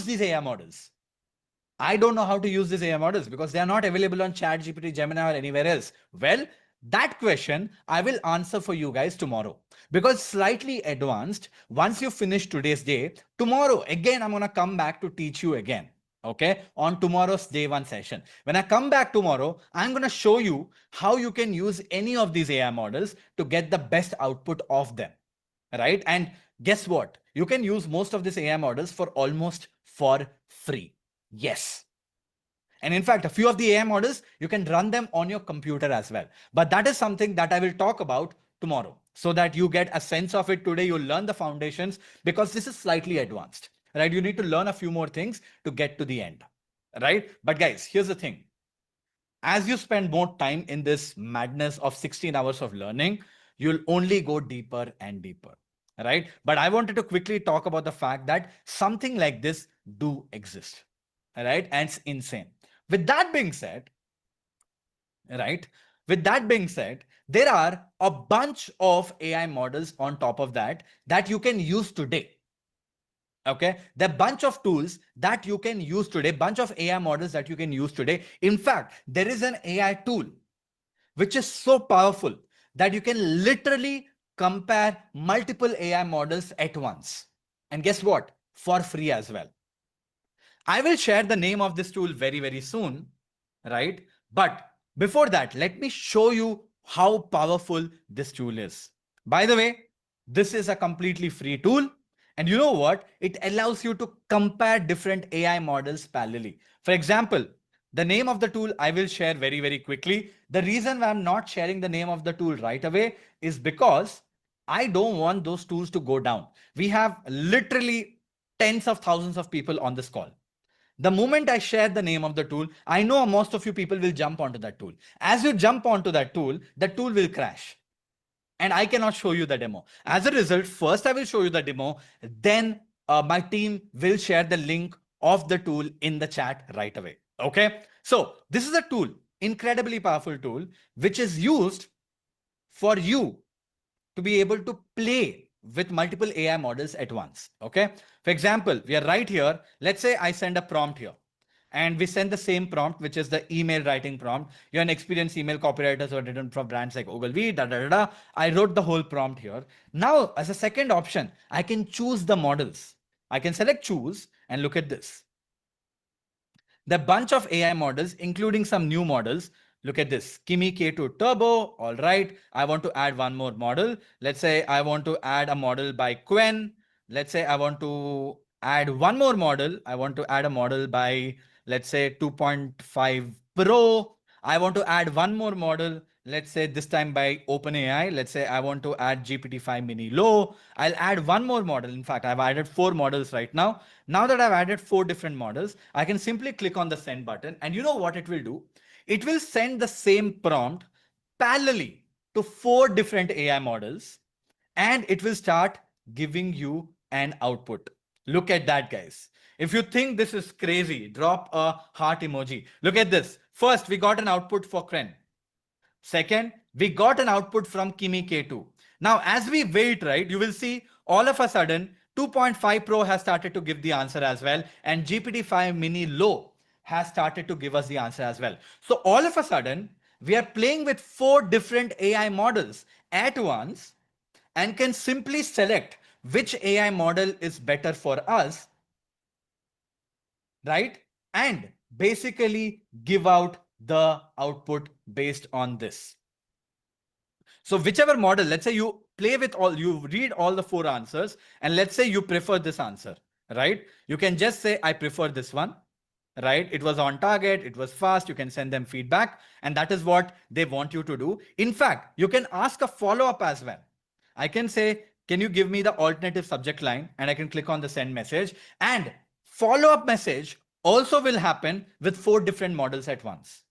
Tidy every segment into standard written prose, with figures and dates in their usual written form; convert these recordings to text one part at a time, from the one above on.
these AI models? I don't know how to use these AI models because they are not available on ChatGPT, Gemini, or anywhere else. Well, that question I will answer for you guys tomorrow, because slightly advanced, once you finish today's day, tomorrow again I'm going to come back to teach you again. Okay, on tomorrow's day one session. When I come back tomorrow, I'm going to show you how you can use any of these AI models to get the best output of them. Right? And guess what? You can use most of these AI models for almost for free. Yes. And in fact, a few of the AI models, you can run them on your computer as well. But that is something that I will talk about tomorrow, so that you get a sense of it today. You'll learn the foundations because this is slightly advanced, right? You need to learn a few more things to get to the end, right? But guys, here's the thing. As you spend more time in this madness of 16 hours of learning, you'll only go deeper and deeper, right? But I wanted to quickly talk about the fact that something like this do exist, right? And it's insane. With that being said, right? With that being said, there are a bunch of AI models on top of that that you can use today. Okay, there are a bunch of tools that you can use today, bunch of AI models that you can use today. In fact, there is an AI tool which is so powerful that you can literally compare multiple AI models at once. And guess what? For free as well. I will share the name of this tool very, very soon, right? But before that, let me show you how powerful this tool is. By the way, this is a completely free tool. And you know what? It allows you to compare different AI models parallelly. For example, the name of the tool I will share very, very quickly. The reason why I'm not sharing the name of the tool right away is because I don't want those tools to go down. We have literally tens of thousands of people on this call. The moment I share the name of the tool, I know most of you people will jump onto that tool. As you jump onto that tool, the tool will crash. And I cannot show you the demo. As a result, first I will show you the demo, then my team will share the link of the tool in the chat right away. Okay. So this is a tool, incredibly powerful tool, which is used for you to be able to play with multiple AI models at once. Okay. For example, we are right here. Let's say I send a prompt here and we send the same prompt, which is the email writing prompt. You're an experienced email copywriter who are written for brands like Ogilvy, da, da, da, da. I wrote the whole prompt here. Now, as a second option, I can choose the models. I can select choose and look at this. The bunch of AI models, including some new models. Look at this, Kimi K2 Turbo. All right, I want to add one more model. Let's say I want to add a model by Quen. Let's say I want to add one more model. I want to add a model by, let's say, 2.5 Pro. I want to add one more model. Let's say this time by OpenAI. Let's say I want to add GPT-5 Mini Low. I'll add one more model. In fact, I've added 4 models right now. Now that I've added 4 different models, I can simply click on the send button. And you know what it will do? It will send the same prompt parallelly to 4 different AI models, and it will start giving you an output. Look at that, guys. If you think this is crazy, drop a heart emoji. Look at this. First, we got an output for Quen. Second, we got an output from Kimi K2. Now, as we wait, right, you will see all of a sudden 2.5 Pro has started to give the answer as well, and GPT-5 Mini Low has started to give us the answer as well. So all of a sudden, we are playing with 4 different AI models at once and can simply select which AI model is better for us, right? And basically give out the output based on this. So whichever model, let's say you play with all, you read all the 4 answers, and let's say you prefer this answer, right? You can just say, I prefer this one, right? It was on target, it was fast, you can send them feedback, and that is what they want you to do. In fact, you can ask a follow-up as well. I can say, can you give me the alternative subject line? And I can click on the send message, and follow-up message also will happen with 4 different models at once.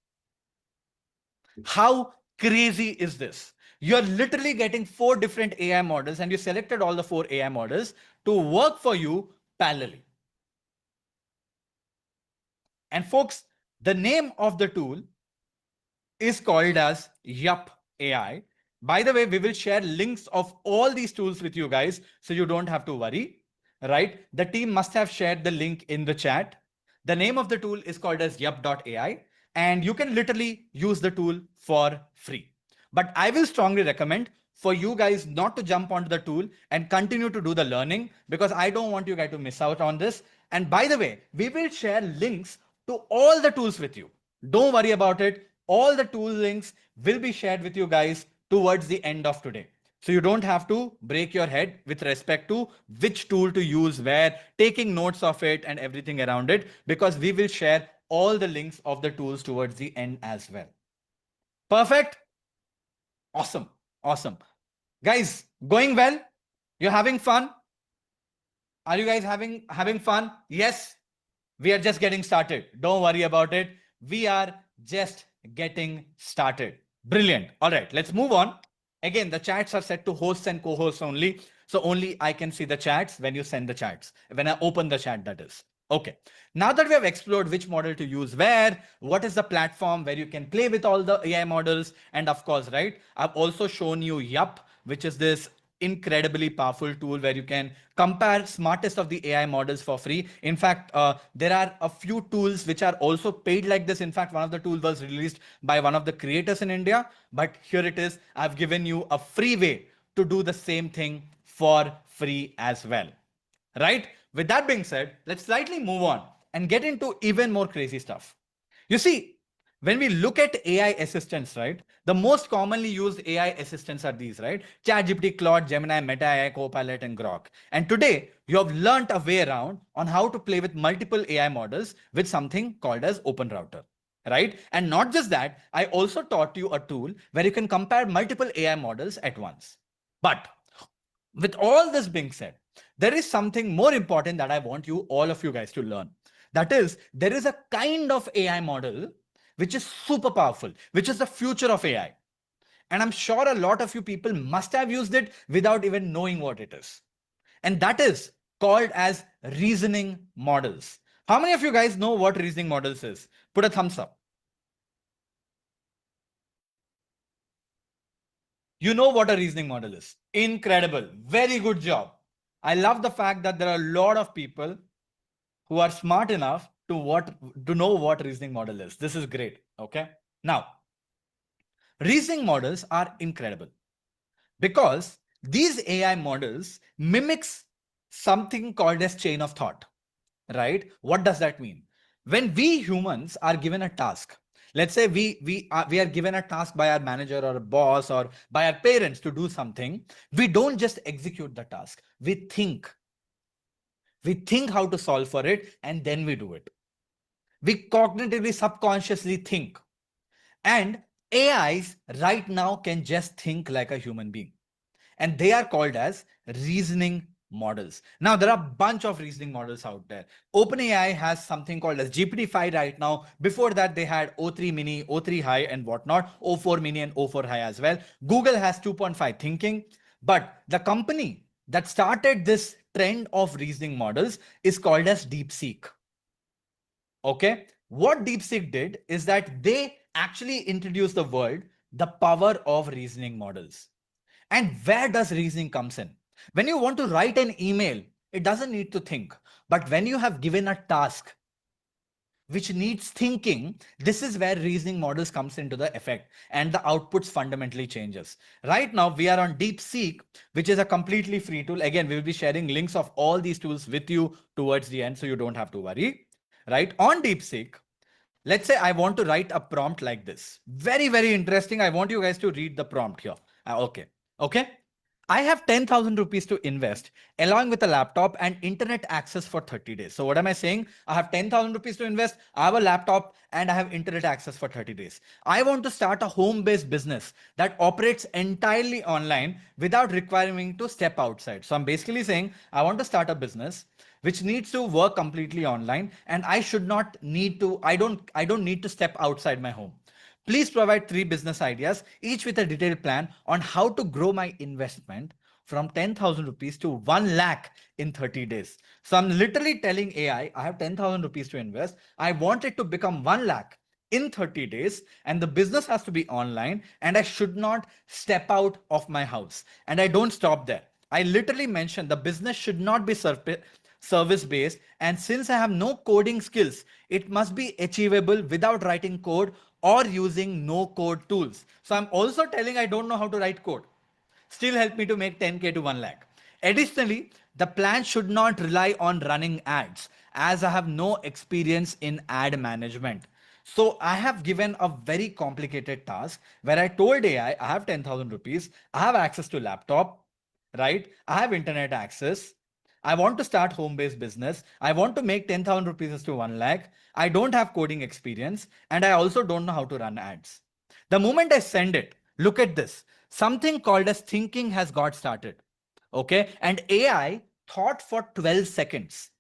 How crazy is this? You're literally getting 4 different AI models, and you selected all the 4 AI models to work for you parallelly. And folks, the name of the tool is called as Yup AI. By the way, we will share links of all these tools with you guys, so you don't have to worry, right? The team must have shared the link in the chat. The name of the tool is called as yup.ai, and you can literally use the tool for free. But I will strongly recommend for you guys not to jump onto the tool and continue to do the learning, because I don't want you guys to miss out on this. And by the way, we will share links to all the tools with you. Don't worry about it. All the tool links will be shared with you guys towards the end of today. So you don't have to break your head with respect to which tool to use where, taking notes of it and everything around it, because we will share all the links of the tools towards the end as well. Perfect. Awesome. Awesome. Guys, going well? You're having fun? Are you guys having fun? Yes. We are just getting started. Don't worry about it. We are just getting started. Brilliant. All right, let's move on. Again, the chats are set to hosts and co-hosts only. So only I can see the chats when you send the chats. When I open the chat, that is. Okay. Now that we have explored which model to use where, what is the platform where you can play with all the AI models, and of course, right, I've also shown you Yup, which is this incredibly powerful tool where you can compare smartest of the AI models for free. In fact, there are a few tools which are also paid like this. In fact, one of the tools was released by one of the creators in India, but here it is. I've given you a free way to do the same thing for free as well. Right? With that being said, let's slightly move on and get into even more crazy stuff. You see, when we look at AI assistants, right, the most commonly used AI assistants are these, right? ChatGPT, Claude, Gemini, Meta AI, Copilot, and Grok. And today, you have learned a way around on how to play with multiple AI models with something called as Open Router, right? And not just that, I also taught you a tool where you can compare multiple AI models at once. But with all this being said, there is something more important that I want you, all of you guys, to learn. That is, there is a kind of AI model which is super powerful, which is the future of AI. And I'm sure a lot of you people must have used it without even knowing what it is. And that is called as reasoning models. How many of you guys know what reasoning models is? Put a thumbs up. You know what a reasoning model is. Incredible. Very good job. I love the fact that there are a lot of people who are smart enough to know what reasoning model is. This is great. Okay. Now, reasoning models are incredible because these AI models mimics something called as chain of thought, right? What does that mean? When we humans are given a task, let's say we are given a task by our manager or boss or by our parents to do something, we don't just execute the task. We think how to solve for it, and then we do it. We cognitively, subconsciously think. And AIs right now can just think like a human being. And they are called as reasoning models. Now, there are a bunch of reasoning models out there. OpenAI has something called as GPT-5 right now. Before that, they had O3 Mini, O3 High, and whatnot, O4 Mini and O4 High as well. Google has 2.5 Thinking. But the company that started this trend of reasoning models is called as DeepSeek. Okay. What DeepSeek did is that they actually introduced the world the power of reasoning models. And where does reasoning comes in? When you want to write an email, it doesn't need to think. But when you have given a task which needs thinking, this is where reasoning models comes into the effect and the outputs fundamentally changes. Right now, we are on DeepSeek, which is a completely free tool. Again, we will be sharing links of all these tools with you towards the end, so you don't have to worry. Right? On DeepSeek, let's say I want to write a prompt like this. Very, very interesting. I want you guys to read the prompt here. Okay. Okay. I have 10,000 rupees to invest along with a laptop and internet access for 30 days. So what am I saying? I have 10,000 rupees to invest. I have a laptop and I have internet access for 30 days. I want to start a home-based business that operates entirely online without requiring me to step outside. So I'm basically saying I want to start a business which needs to work completely online, and I should not need to, I don't need to step outside my home. Please provide 3 business ideas, each with a detailed plan on how to grow my investment from 10,000 rupees to 1 lakh in 30 days. So I'm literally telling AI, I have 10,000 rupees to invest. I want it to become 1 lakh in 30 days, and the business has to be online, and I should not step out of my house. And I don't stop there. I literally mentioned the business should not be service based. And since I have no coding skills, it must be achievable without writing code or using no code tools. So I'm also telling I don't know how to write code. Still help me to make 10K to 1 lakh. Additionally, the plan should not rely on running ads as I have no experience in ad management. So I have given a very complicated task where I told AI I have 10,000 rupees, I have access to laptop, right? I have internet access. I want to start home-based business. I want to make 10,000 rupees to 1 lakh. I don't have coding experience and I also don't know how to run ads. The moment I send it, look at this. Something called as thinking has got started. Okay. And AI thought for 12 seconds.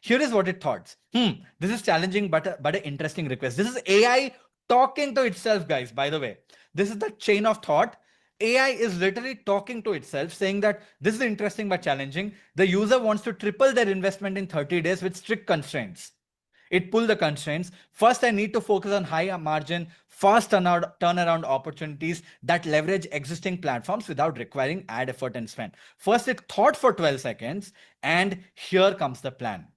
Here is what it thought. This is challenging, but an interesting request. This is AI talking to itself, guys. By the way, this is the chain of thought. AI is literally talking to itself, saying that this is interesting but challenging. The user wants to triple their investment in 30 days with strict constraints. It pulled the constraints. First, I need to focus on high margin, fast turnaround opportunities that leverage existing platforms without requiring ad effort and spend. First, it thought for 12 seconds, and here comes the plan.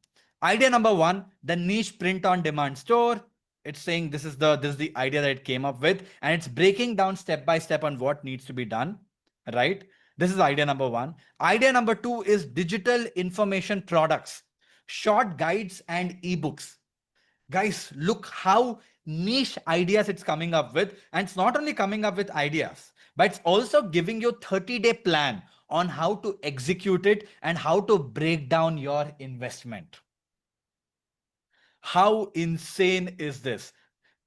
Idea number one, the niche print on demand store. It's saying this is the idea that it came up with, and it's breaking down step by step on what needs to be done, right? This is idea number one. Idea number two is digital information products, short guides and ebooks. Guys, look how niche ideas it's coming up with. And it's not only coming up with ideas, but it's also giving you 30-day plan on how to execute it and how to break down your investment. How insane is this?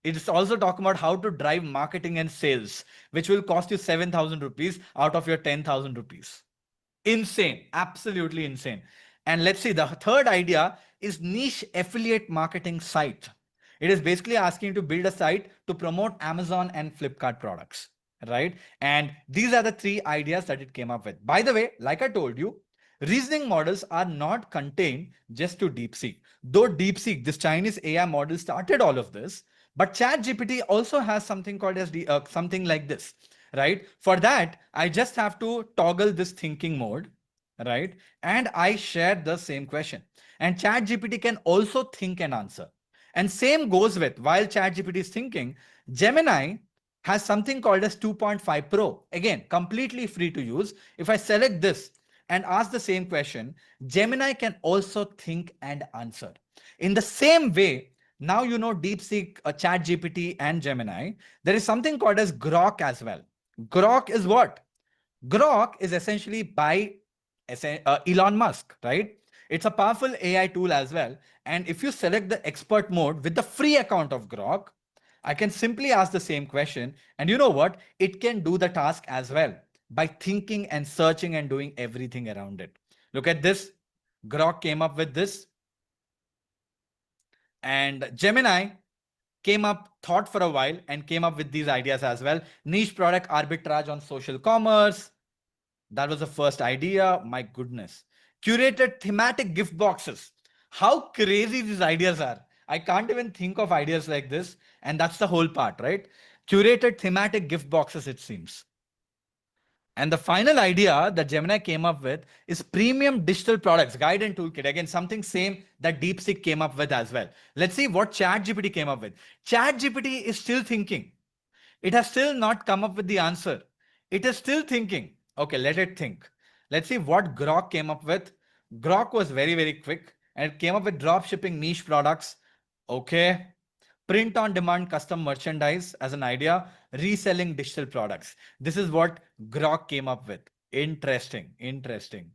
It's also talking about how to drive marketing and sales, which will cost you 7,000 rupees out of your 10,000 rupees. Insane, absolutely insane. And let's see, the third idea is niche affiliate marketing site. It is basically asking you to build a site to promote Amazon and Flipkart products, right? And these are the three ideas that it came up with. By the way, like I told you, reasoning models are not contained just to DeepSeek. Though DeepSeek, this Chinese AI model, started all of this, but ChatGPT also has something called as something like this, right? For that, I just have to toggle this thinking mode, right? And I share the same question. And ChatGPT can also think and answer. And same goes with while ChatGPT is thinking, Gemini has something called as 2.5 Pro. Again, completely free to use. If I select this and ask the same question, Gemini can also think and answer. In the same way, now you know DeepSeek, ChatGPT, and Gemini. There is something called as Grok as well. Grok is what? Grok is essentially by Elon Musk, right? It's a powerful AI tool as well. And if you select the expert mode with the free account of Grok, I can simply ask the same question. And you know what? It can do the task as well by thinking and searching and doing everything around it. Look at this. Grok came up with this. And Gemini thought for a while and came up with these ideas as well. Niche product arbitrage on social commerce. That was the first idea. My goodness. Curated thematic gift boxes. How crazy these ideas are. I can't even think of ideas like this. And that's the whole part, right? Curated thematic gift boxes, it seems. And the final idea that Gemini came up with is premium digital products, guide and toolkit. Again, something same that DeepSeek came up with as well. Let's see what ChatGPT came up with. ChatGPT is still thinking. It has still not come up with the answer. It is still thinking. Okay, let it think. Let's see what Grok came up with. Grok was very, very quick and it came up with drop shipping niche products. Okay. Print on demand custom merchandise as an idea, reselling digital products. This is what Grok came up with. Interesting. Interesting.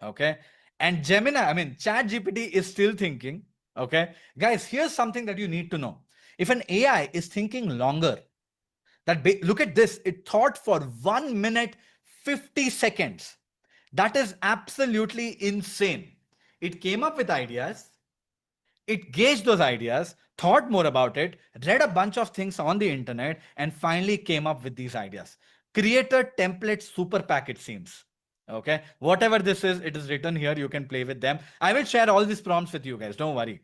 Okay. And Gemini, I mean, ChatGPT is still thinking. Okay. Guys, here's something that you need to know. If an AI is thinking longer, look at this, it thought for 1 minute 50 seconds. That is absolutely insane. It came up with ideas, it gauged those ideas, thought more about it, read a bunch of things on the internet, and finally came up with these ideas. Creator template super pack, it seems. Okay, whatever this is, it is written here, you can play with them. I will share all these prompts with you guys, don't worry.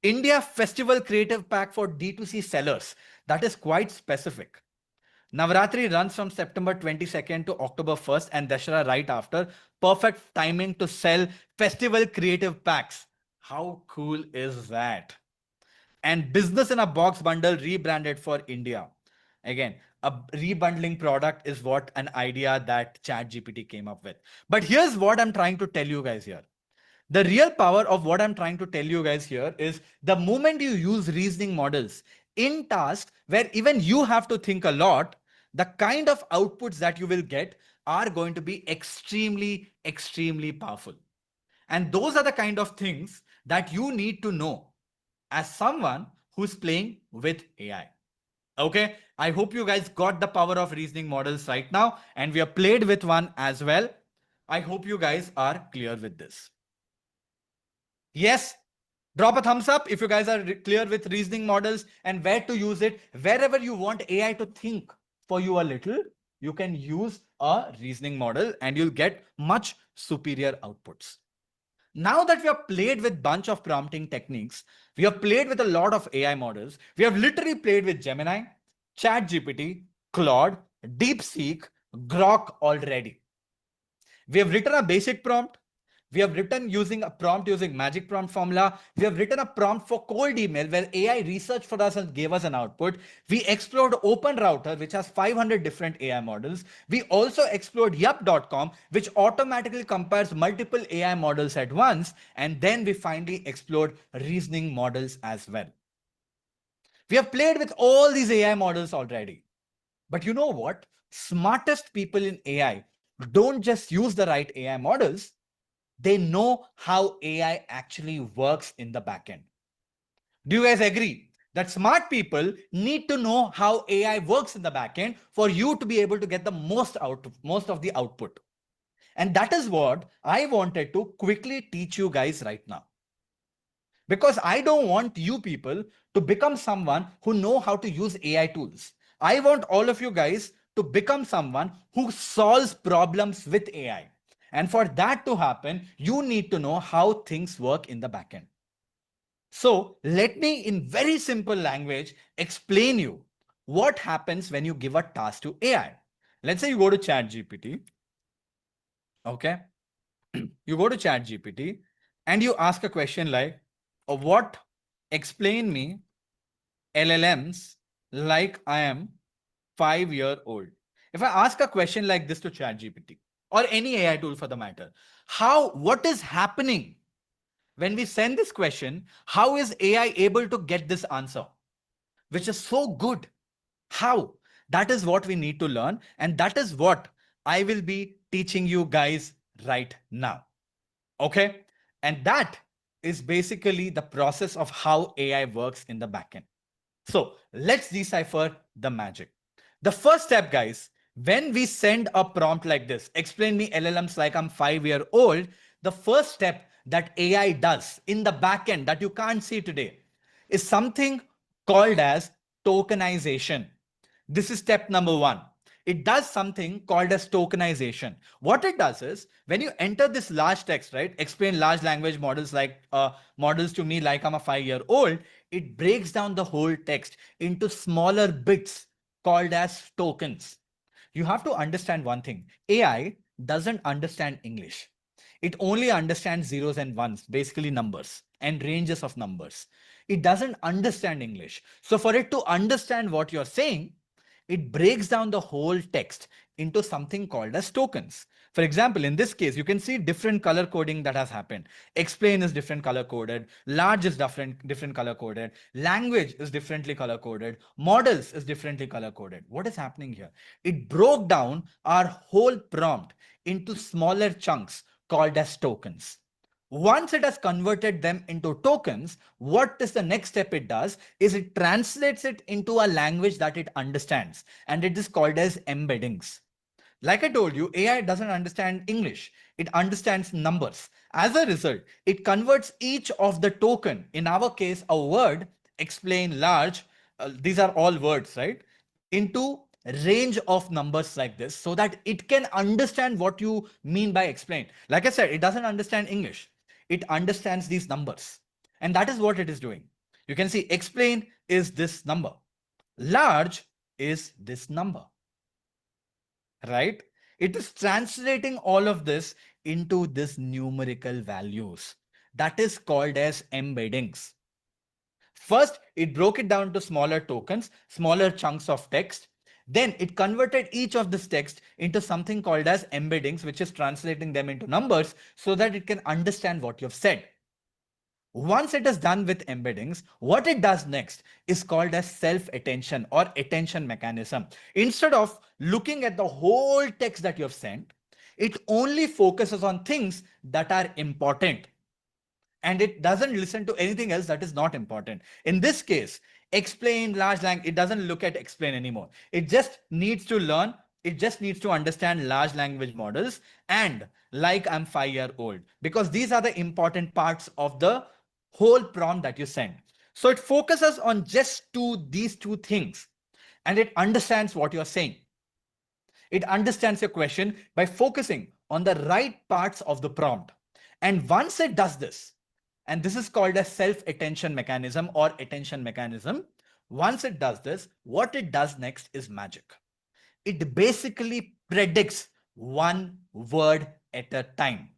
India Festival Creative Pack for D2C sellers. That is quite specific. Navratri runs from September 22nd to October 1st and Dashera right after. Perfect timing to sell festival creative packs. How cool is that? And business in a box bundle rebranded for India. Again, a rebundling product is what an idea that ChatGPT came up with. But here's what I'm trying to tell you guys here. The real power of what I'm trying to tell you guys here is the moment you use reasoning models in tasks where even you have to think a lot, the kind of outputs that you will get are going to be extremely, extremely powerful. And those are the kind of things that you need to know as someone who's playing with AI. Okay, I hope you guys got the power of reasoning models right now, and we have played with one as well. I hope you guys are clear with this. Yes, drop a thumbs up if you guys are clear with reasoning models and where to use it. Wherever you want AI to think for you a little, you can use a reasoning model and you'll get much superior outputs. Now that we have played with bunch of prompting techniques, we have played with a lot of AI models. We have literally played with Gemini, ChatGPT, Claude, DeepSeek, Grok already. We have written a basic prompt. We have written using a prompt using magic prompt formula. We have written a prompt for cold email where AI researched for us and gave us an output. We explored Open Router, which has 500 different AI models. We also explored yup.com, which automatically compares multiple AI models at once. And then we finally explored reasoning models as well. We have played with all these AI models already. But you know what? Smartest people in AI don't just use the right AI models, they know how AI actually works in the backend. Do you guys agree that smart people need to know how AI works in the backend for you to be able to get the most of the output? And that is what I wanted to quickly teach you guys right now. Because I don't want you people to become someone who know how to use AI tools. I want all of you guys to become someone who solves problems with AI. And for that to happen, you need to know how things work in the backend. So let me, in very simple language, explain you what happens when you give a task to AI. Let's say you go to ChatGPT. Okay. You go to ChatGPT and you ask a question like, what explain me LLMs like I am 5 year old. If I ask a question like this to ChatGPT or any AI tool for the matter, what is happening when we send this question? How is AI able to get this answer, which is so good? How? That is what we need to learn. And that is what I will be teaching you guys right now. Okay. And that is basically the process of how AI works in the backend. So let's decipher the magic. The first step, guys, when we send a prompt like this, explain me LLMs like I'm 5 year old, the first step that AI does in the backend that you can't see today is something called as tokenization. This is step number one. It does something called as tokenization. What it does is when you enter this large text, right? Explain large language models like models to me like I'm a 5 year old. It breaks down the whole text into smaller bits called as tokens. You have to understand one thing. AI doesn't understand English. It only understands zeros and ones, basically numbers and ranges of numbers. It doesn't understand English. So for it to understand what you're saying, it breaks down the whole text into something called as tokens. For example, in this case, you can see different color coding that has happened. Explain is different color coded, large is different color coded, language is differently color coded, models is differently color coded. What is happening here? It broke down our whole prompt into smaller chunks called as tokens. Once it has converted them into tokens, what is the next step it does is it translates it into a language that it understands, and it is called as embeddings. Like I told you, AI doesn't understand English. It understands numbers. As a result, it converts each of the token, in our case, a word, explain, large, these are all words, right? Into range of numbers like this so that it can understand what you mean by explain. Like I said, it doesn't understand English. It understands these numbers. And that is what it is doing. You can see explain is this number. Large is this number. right? It is translating all of this into this numerical values that is called as embeddings. First, it broke it down to smaller tokens, smaller chunks of text. Then it converted each of this text into something called as embeddings, which is translating them into numbers so that it can understand what you've said. Once it is done with embeddings, what it does next is called as self-attention or attention mechanism. Instead of looking at the whole text that you have sent, it only focuses on things that are important and it doesn't listen to anything else that is not important. In this case, explain large language, it doesn't look at explain anymore. It just needs to learn, it just needs to understand large language models and like I'm 5 year old, because these are the important parts of the whole prompt that you send. So it focuses on just these two things and it understands what you're saying. It understands your question by focusing on the right parts of the prompt. And once it does this, and this is called a self-attention mechanism or attention mechanism, once it does this, what it does next is magic. It basically predicts one word at a time.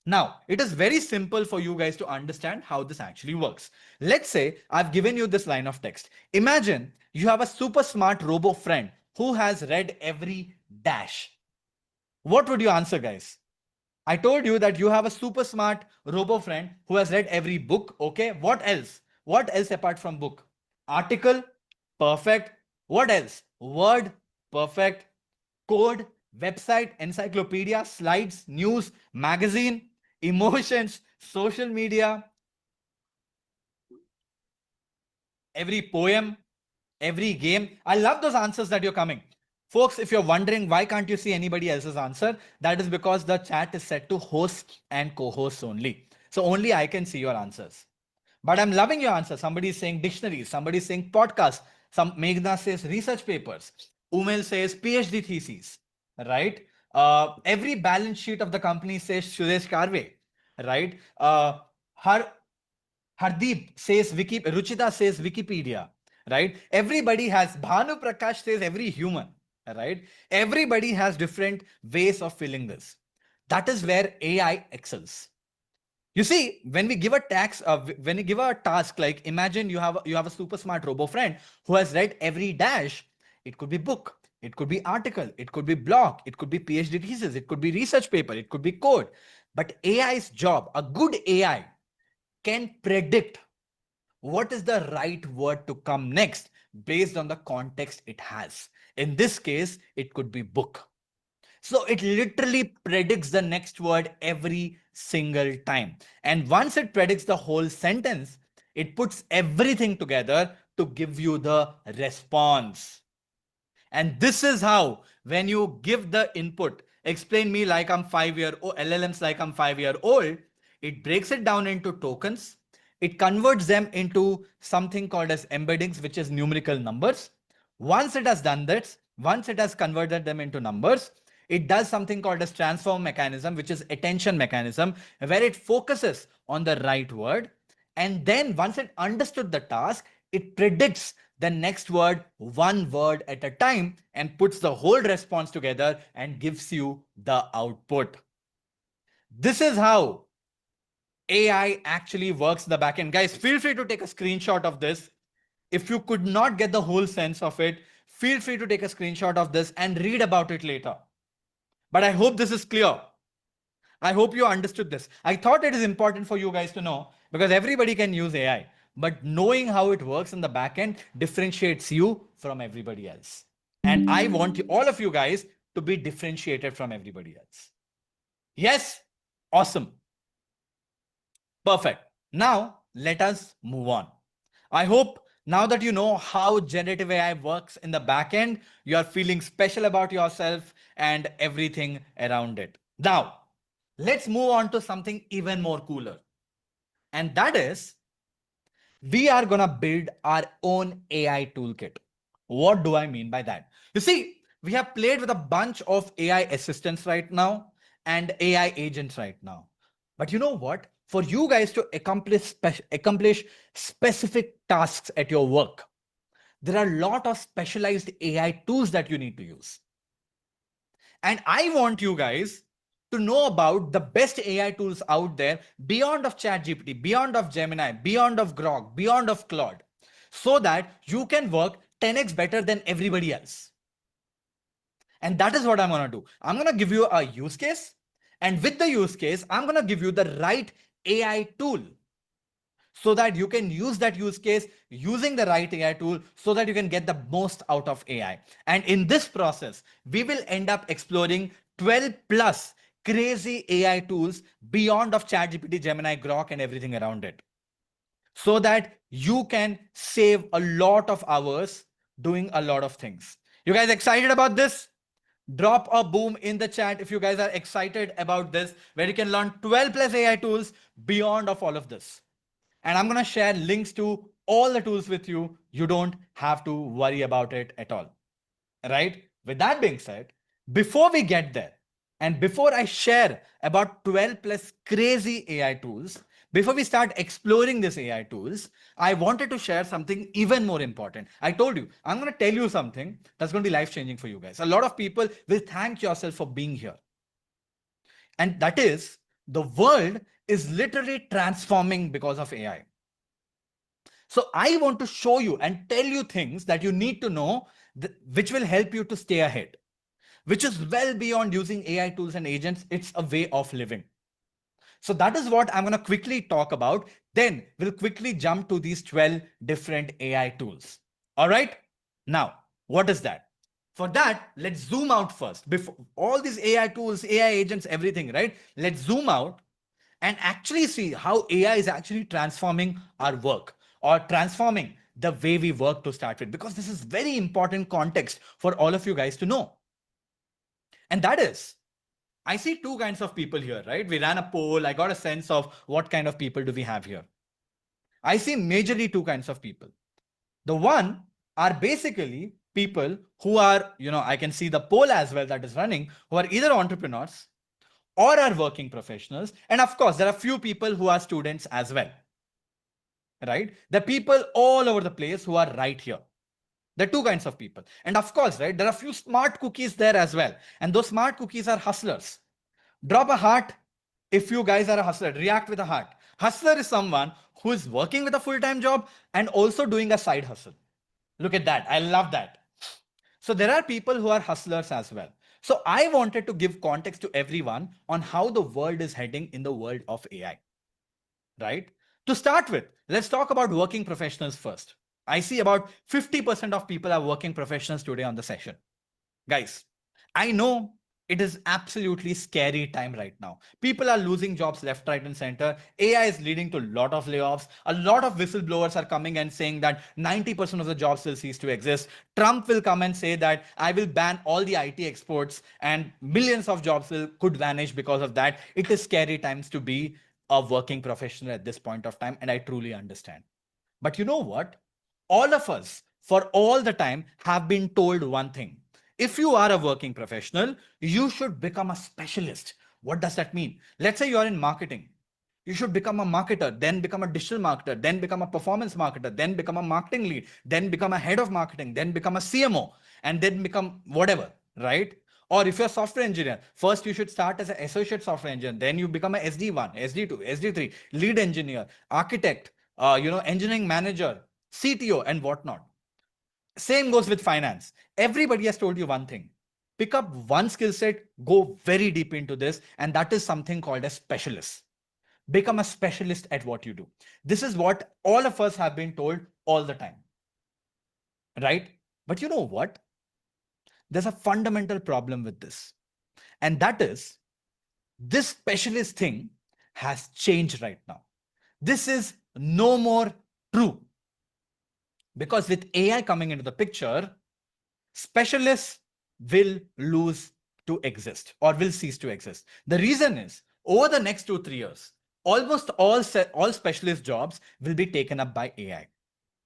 Now, it is very simple for you guys to understand how this actually works. Let's say I've given you this line of text. Imagine you have a super smart robo friend who has read every dash. What would you answer, guys? I told you that you have a super smart robo friend who has read every book. Okay. What else? What else apart from book? Article. Perfect. What else? Word. Perfect. Code. Website. Encyclopedia. Slides. News. Magazine. Emotions. Social media. Every poem. Every game. I love those answers that you're coming. Folks, if you're wondering why can't you see anybody else's answer, that is because the chat is set to hosts and co-hosts only. So only I can see your answers. But I'm loving your answer. Somebody is saying dictionaries, somebody is saying podcast, some Meghna says research papers, Umel says PhD theses, right? Every balance sheet of the company says Suresh Karve, right? Har Hardeep says Ruchita says Wikipedia, right? Everybody has, Bhanu Prakash says every human, right? Everybody has different ways of filling this. That is where AI excels. You see, when we give a when you give a task, like imagine you have a super smart robo friend who has read every dash. It could be book, it could be article, it could be blog, it could be PhD thesis, it could be research paper, it could be code. But AI's job, a good AI, can predict what is the right word to come next based on the context it has. In this case, it could be book. So it literally predicts the next word every single time. And once it predicts the whole sentence, it puts everything together to give you the response. And this is how, when you give the input, explain me like I'm 5 year old, LLMs like I'm 5 year old, it breaks it down into tokens. It converts them into something called as embeddings, which is numerical numbers. Once it has done this, once it has converted them into numbers, it does something called as transform mechanism, which is attention mechanism, where it focuses on the right word. And then once it understood the task, it predicts the next word, one word at a time, and puts the whole response together and gives you the output. This is how AI actually works in the backend. Guys, feel free to take a screenshot of this. If you could not get the whole sense of it, feel free to take a screenshot of this and read about it later. But I hope this is clear. I hope you understood this. I thought it is important for you guys to know because everybody can use AI, but knowing how it works in the backend differentiates you from everybody else. And I want all of you guys to be differentiated from everybody else. Yes? Awesome. Perfect. Now, let us move on. I hope now that you know how generative AI works in the backend, you are feeling special about yourself and everything around it. Now, let's move on to something even more cooler. And that is, we are going to build our own AI toolkit. What do I mean by that? You see, we have played with a bunch of AI assistants right now and AI agents right now. But you know what? For you guys to accomplish specific tasks at your work, there are a lot of specialized AI tools that you need to use. And I want you guys to know about the best AI tools out there beyond of ChatGPT, beyond of Gemini, beyond of Grok, beyond of Claude, so that you can work 10x better than everybody else. And that is what I'm going to do. I'm going to give you a use case. And with the use case, I'm going to give you the right AI tool so that you can use that use case using the right AI tool so that you can get the most out of AI. And in this process, we will end up exploring 12 plus crazy AI tools beyond of ChatGPT, Gemini, Grok, and everything around it, so that you can save a lot of hours doing a lot of things. You guys excited about this? Drop a boom in the chat if you guys are excited about this, where you can learn 12 plus AI tools beyond of all of this. And I'm going to share links to all the tools with you. You don't have to worry about it at all. Right? With that being said, before we get there, and before I share about 12 plus crazy AI tools, before we start exploring these AI tools, I wanted to share something even more important. I told you, I'm going to tell you something that's going to be life changing for you guys. A lot of people will thank yourself for being here. And that is, the world is literally transforming because of AI. So I want to show you and tell you things that you need to know, which will help you to stay ahead, which is well beyond using AI tools and agents. It's a way of living. So that is what I'm going to quickly talk about. Then we'll quickly jump to these 12 different AI tools. All right. Now, what is that? For that, let's zoom out first. Before all these AI tools, AI agents, everything, right? Let's zoom out and actually see how AI is actually transforming our work or transforming the way we work to start with, because this is very important context for all of you guys to know. And that is, I see two kinds of people here, right? We ran a poll. I got a sense of what kind of people do we have here. I see majorly two kinds of people. The one are basically people who are, I can see the poll as well that is running, who are either entrepreneurs or are working professionals. And of course, there are few people who are students as well, right? The people all over the place who are right here. There are two kinds of people. And of course, right, there are a few smart cookies there as well. And those smart cookies are hustlers. Drop a heart if you guys are a hustler. React with a heart. Hustler is someone who is working with a full-time job and also doing a side hustle. Look at that. I love that. So there are people who are hustlers as well. So I wanted to give context to everyone on how the world is heading in the world of AI, right? To start with, let's talk about working professionals first. I see about 50% of people are working professionals today on the session. Guys, I know it is absolutely scary time right now. People are losing jobs left, right, and center. AI is leading to a lot of layoffs. A lot of whistleblowers are coming and saying that 90% of the jobs will cease to exist. Trump will come and say that I will ban all the IT exports and millions of jobs could vanish because of that. It is scary times to be a working professional at this point of time, and I truly understand. But you know what? All of us, for all the time, have been told one thing. If you are a working professional, you should become a specialist. What does that mean? Let's say you are in marketing. You should become a marketer, then become a digital marketer, then become a performance marketer, then become a marketing lead, then become a head of marketing, then become a CMO, and then become whatever, right? Or if you're a software engineer, first you should start as an associate software engineer, then you become a SD1, SD2, SD3, lead engineer, architect, engineering manager, CTO, and whatnot. Same goes with finance. Everybody has told you one thing. Pick up one skill set, go very deep into this, and that is something called a specialist. Become a specialist at what you do. This is what all of us have been told all the time, right? But you know what? There's a fundamental problem with this. And that is, this specialist thing has changed right now. This is no more true. Because with AI coming into the picture, specialists will lose to exist or will cease to exist. The reason is, over the next 2-3 years, almost all specialist jobs will be taken up by AI,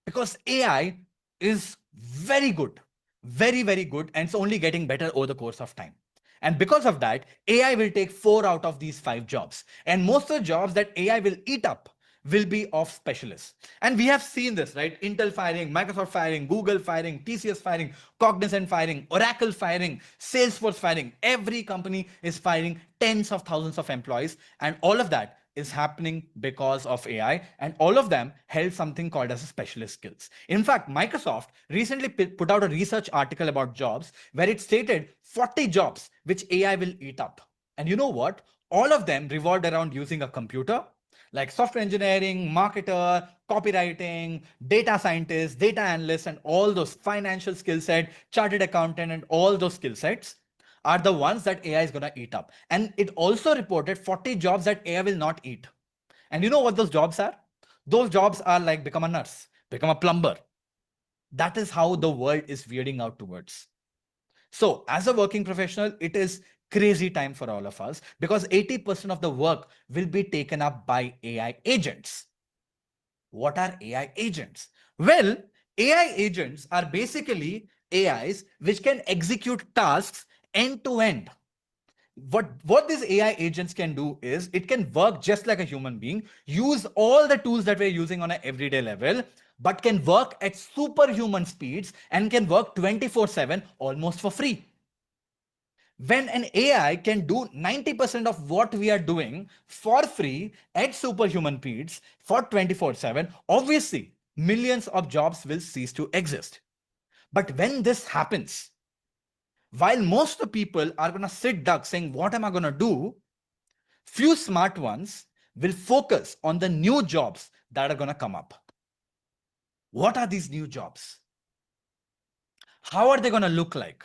because AI is very good, very, very good, and it's only getting better over the course of time. And because of that, AI will take 4 out of these 5 jobs. And most of the jobs that AI will eat up will be of specialists. And we have seen this, right? Intel firing, Microsoft firing, Google firing, TCS firing, Cognizant firing, Oracle firing, Salesforce firing. Every company is firing tens of thousands of employees. And all of that is happening because of AI, and all of them held something called as a specialist skills. In fact, Microsoft recently put out a research article about jobs where it stated 40 jobs which AI will eat up. And you know what? All of them revolved around using a computer, like software engineering, marketer, copywriting, data scientist, data analyst, and all those financial skill set, chartered accountant, and all those skill sets are the ones that AI is going to eat up. And it also reported 40 jobs that AI will not eat. And you know what those jobs are? Those jobs are like become a nurse, become a plumber. That is how the world is veering out towards. So, as a working professional, it is crazy time for all of us because 80% of the work will be taken up by AI agents. What are AI agents? Well, AI agents are basically AIs which can execute tasks end to end. What these AI agents can do is it can work just like a human being, use all the tools that we're using on an everyday level, but can work at superhuman speeds and can work 24/7 almost for free. When an AI can do 90% of what we are doing for free at superhuman speeds for 24/7, obviously millions of jobs will cease to exist. But when this happens, while most of the people are going to sit duck saying, what am I going to do? Few smart ones will focus on the new jobs that are going to come up. What are these new jobs? How are they going to look like?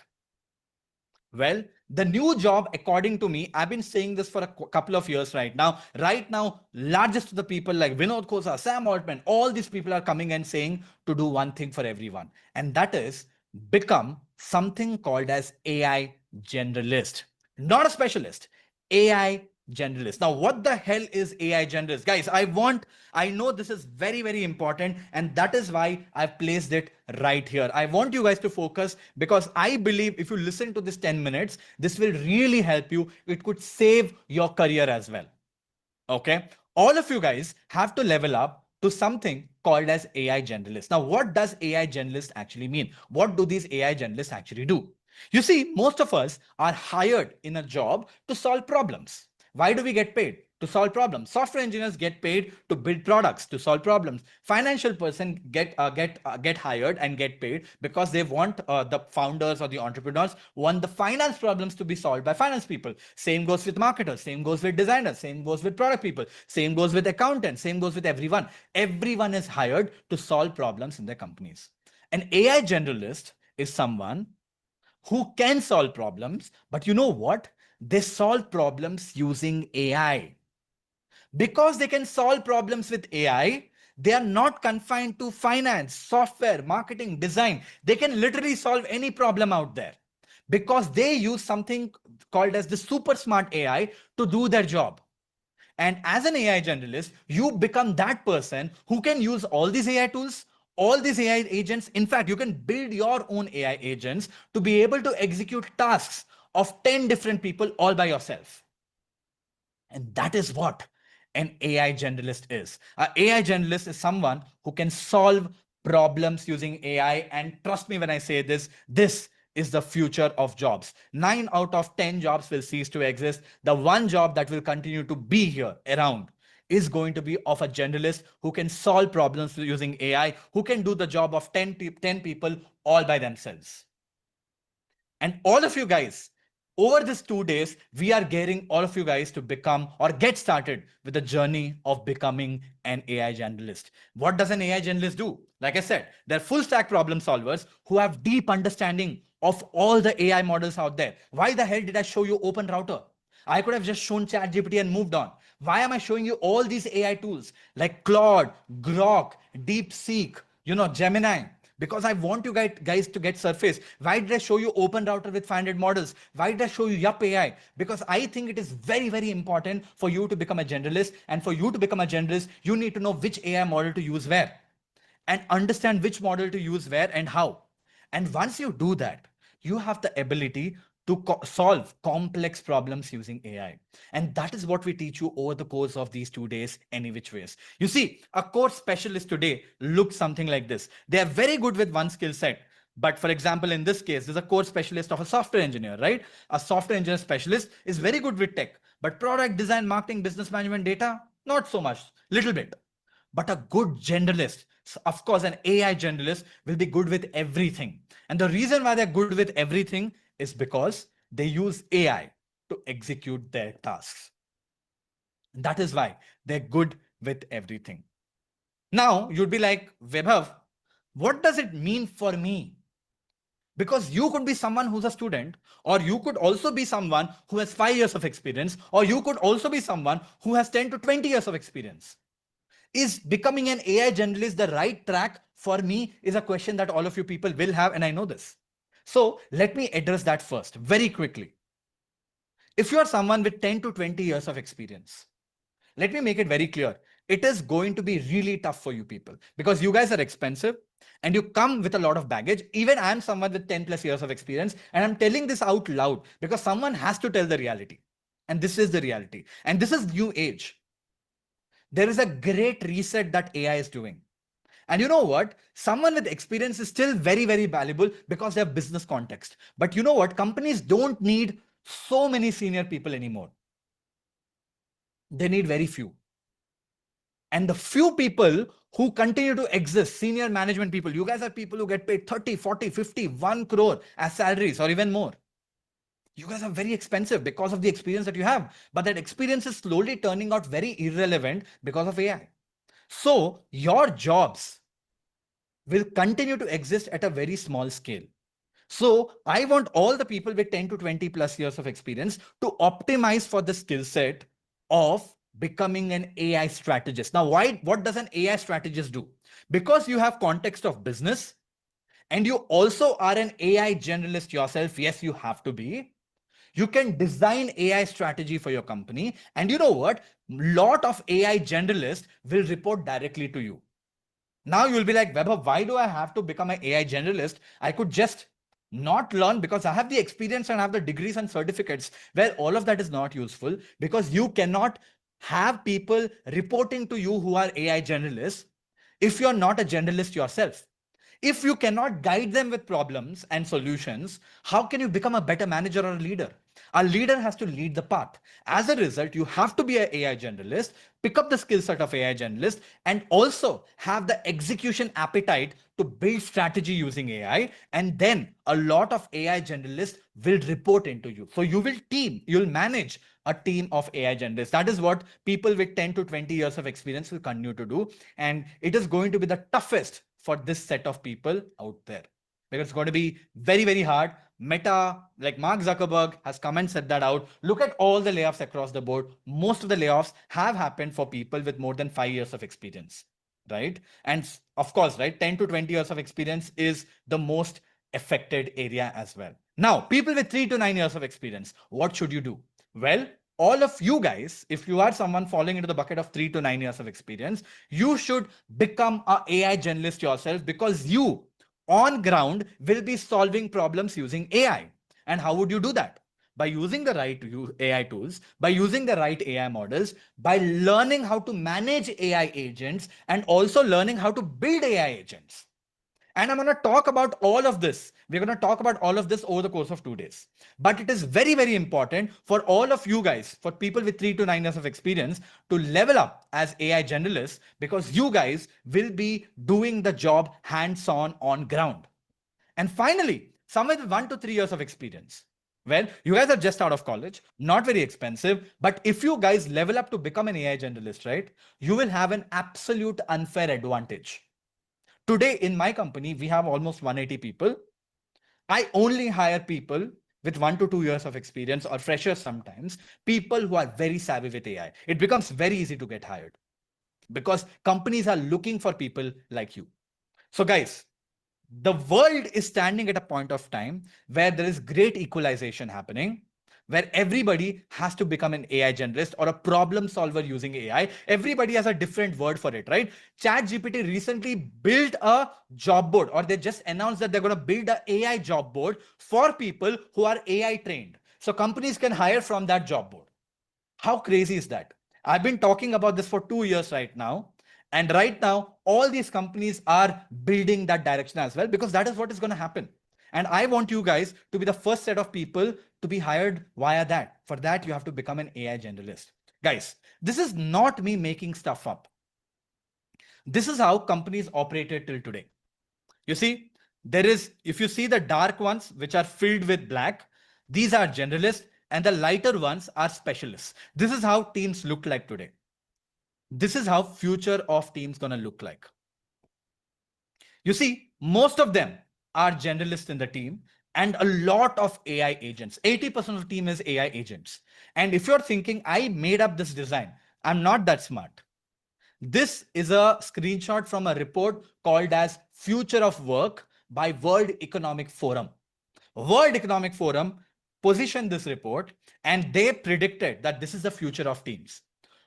Well, the new job, according to me, I've been saying this for a couple of years right now. Right now, largest of the people like Vinod Khosla, Sam Altman, all these people are coming and saying to do one thing for everyone. And that is become something called as AI generalist, not a specialist, AI generalist. Now, what the hell is AI generalist? Guys, I know this is very, very important, and that is why I've placed it right here. I want you guys to focus because I believe if you listen to this 10 minutes, this will really help you. It could save your career as well. Okay. All of you guys have to level up to something called as AI generalist. Now, what does AI generalist actually mean? What do these AI generalists actually do? You see, most of us are hired in a job to solve problems. Why do we get paid? To solve problems. Software engineers get paid to build products to solve problems. Financial person get hired and get paid because they want the founders or the entrepreneurs want the finance problems to be solved by finance people. Same goes with marketers. Same goes with designers. Same goes with product people. Same goes with accountants. Same goes with everyone. Everyone is hired to solve problems in their companies. An AI generalist is someone who can solve problems, but you know what? They solve problems using AI. Because they can solve problems with AI, they are not confined to finance, software, marketing, design. They can literally solve any problem out there because they use something called as the super smart AI to do their job. And as an AI generalist, you become that person who can use all these AI tools, all these AI agents. In fact, you can build your own AI agents to be able to execute tasks of 10 different people all by yourself. And that is what an AI generalist is. An AI generalist is someone who can solve problems using AI. And trust me when I say this, this is the future of jobs. 9 out of 10 jobs will cease to exist. The one job that will continue to be here around is going to be of a generalist who can solve problems using AI, who can do the job of 10 people all by themselves. And all of you guys, over these 2 days, we are getting all of you guys to become or get started with the journey of becoming an AI generalist. What does an AI generalist do? Like I said, they're full stack problem solvers who have deep understanding of all the AI models out there. Why the hell did I show you Open Router? I could have just shown ChatGPT and moved on. Why am I showing you all these AI tools like Claude, Grok, DeepSeek, Gemini? Because I want you guys to get surface. Why did I show you Open Router with 500 models? Why did I show you Yup AI? Because I think it is very, very important for you to become a generalist. And for you to become a generalist, you need to know which AI model to use where and understand which model to use where and how. And once you do that, you have the ability to solve complex problems using AI. And that is what we teach you over the course of these 2 days, any which ways. You see, a core specialist today looks something like this. They are very good with one skill set. But for example, in this case, there's a core specialist of a software engineer, right? A software engineer specialist is very good with tech, but product design, marketing, business management, data, not so much, little bit. But a good generalist, of course, an AI generalist will be good with everything. And the reason why they're good with everything is because they use AI to execute their tasks. That is why they're good with everything. Now, you'd be like, Vaibhav, what does it mean for me? Because you could be someone who's a student, or you could also be someone who has 5 years of experience, or you could also be someone who has 10 to 20 years of experience. Is becoming an AI generalist the right track for me? Is a question that all of you people will have, and I know this. So let me address that first, very quickly. If you are someone with 10 to 20 years of experience, let me make it very clear. It is going to be really tough for you people because you guys are expensive and you come with a lot of baggage. Even I'm someone with 10 plus years of experience, and I'm telling this out loud because someone has to tell the reality. And this is the reality. And this is new age. There is a great reset that AI is doing. And you know what? Someone with experience is still very, very valuable because they have business context. But you know what? Companies don't need so many senior people anymore. They need very few. And the few people who continue to exist, senior management people, you guys are people who get paid 30, 40, 50, 1 crore as salaries or even more. You guys are very expensive because of the experience that you have. But that experience is slowly turning out very irrelevant because of AI. So your jobs will continue to exist at a very small scale. So I want all the people with 10 to 20 plus years of experience to optimize for the skill set of becoming an AI strategist. Now, what does an AI strategist do? Because you have context of business and you also are an AI generalist yourself. Yes, you have to be. You can design AI strategy for your company. And you know what? Lot of AI generalists will report directly to you. Now you'll be like, Vaibhav, why do I have to become an AI generalist? I could just not learn because I have the experience and have the degrees and certificates. Well, all of that is not useful because you cannot have people reporting to you who are AI generalists if you're not a generalist yourself. If you cannot guide them with problems and solutions, how can you become a better manager or a leader? A leader has to lead the path. As a result, you have to be an AI generalist, pick up the skill set of AI generalist, and also have the execution appetite to build strategy using AI. And then a lot of AI generalists will report into you. So you'll manage a team of AI generalists. That is what people with 10 to 20 years of experience will continue to do. And it is going to be the toughest for this set of people out there because it's going to be very, very hard. Meta, like Mark Zuckerberg, has come and said that out. Look at all the layoffs across the board. Most of the layoffs have happened for people with more than 5 years of experience, right? And of course, right, 10 to 20 years of experience is the most affected area as well. Now, people with 3 to 9 years of experience, what should you do? Well, all of you guys, if you are someone falling into the bucket of 3 to 9 years of experience, you should become a AI generalist yourself because you on ground will be solving problems using AI. And how would you do that? By using the right AI tools, by using the right AI models, by learning how to manage AI agents, and also learning how to build AI agents. And I'm going to talk about all of this. We're going to talk about all of this over the course of 2 days. But it is very, very important for all of you guys, for people with 3 to 9 years of experience, to level up as AI generalists because you guys will be doing the job hands on ground. And finally, someone with 1 to 3 years of experience. Well, you guys are just out of college, not very expensive. But if you guys level up to become an AI generalist, right, you will have an absolute unfair advantage. Today in my company, we have almost 180 people. I only hire people with 1 to 2 years of experience or freshers sometimes, people who are very savvy with AI. It becomes very easy to get hired because companies are looking for people like you. So guys, the world is standing at a point of time where there is great equalization happening. where everybody has to become an AI generalist or a problem solver using AI. Everybody has a different word for it, right? ChatGPT recently built a job board, or they just announced that they're going to build an AI job board for people who are AI trained. So companies can hire from that job board. How crazy is that? I've been talking about this for 2 years right now. And right now, all these companies are building that direction as well, because that is what is going to happen. And I want you guys to be the first set of people to be hired via that. For that, you have to become an AI generalist. Guys, this is not me making stuff up. This is how companies operated till today. You see, if you see the dark ones, which are filled with black, these are generalists, and the lighter ones are specialists. This is how teams look like today. This is how future of teams gonna look like. You see, most of them are generalists in the team, and a lot of AI agents. 80% of the team is AI agents. And if you're thinking, I made up this design, I'm not that smart. This is a screenshot from a report called as Future of Work by World Economic Forum. World Economic Forum positioned this report, and they predicted that this is the future of teams.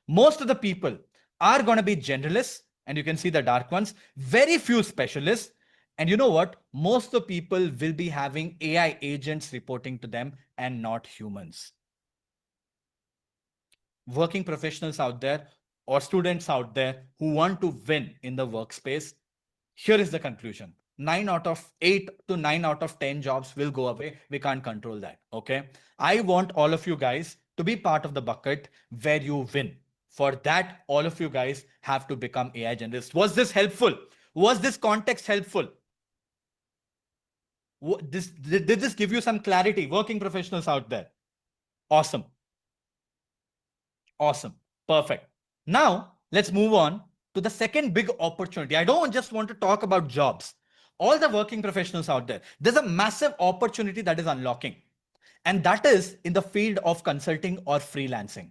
Most of the people are going to be generalists, and you can see the dark ones, very few specialists. And you know what? Most of the people will be having AI agents reporting to them and not humans. Working professionals out there or students out there who want to win in the workspace, here is the conclusion. 9 out of 8 to 9 out of 10 jobs will go away. We can't control that. Okay. I want all of you guys to be part of the bucket where you win. For that, all of you guys have to become AI generalists. Was this helpful? Was this context helpful? Did this give you some clarity? Working professionals out there. Awesome. Awesome. Perfect. Now, let's move on to the second big opportunity. I don't just want to talk about jobs. All the working professionals out there, there's a massive opportunity that is unlocking. And that is in the field of consulting or freelancing.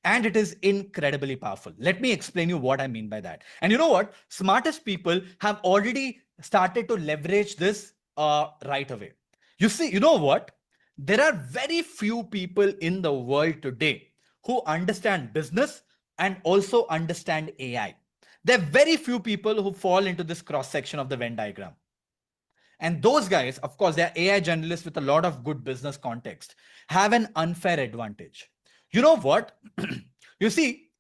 And it is incredibly powerful. Let me explain you what I mean by that. And you know what? Smartest people have already started to leverage this right away. You see, you know what? There are very few people in the world today who understand business and also understand AI. There are very few people who fall into this cross section of the Venn diagram. And those guys, of course, they're AI journalists with a lot of good business context, have an unfair advantage. You know what? You see,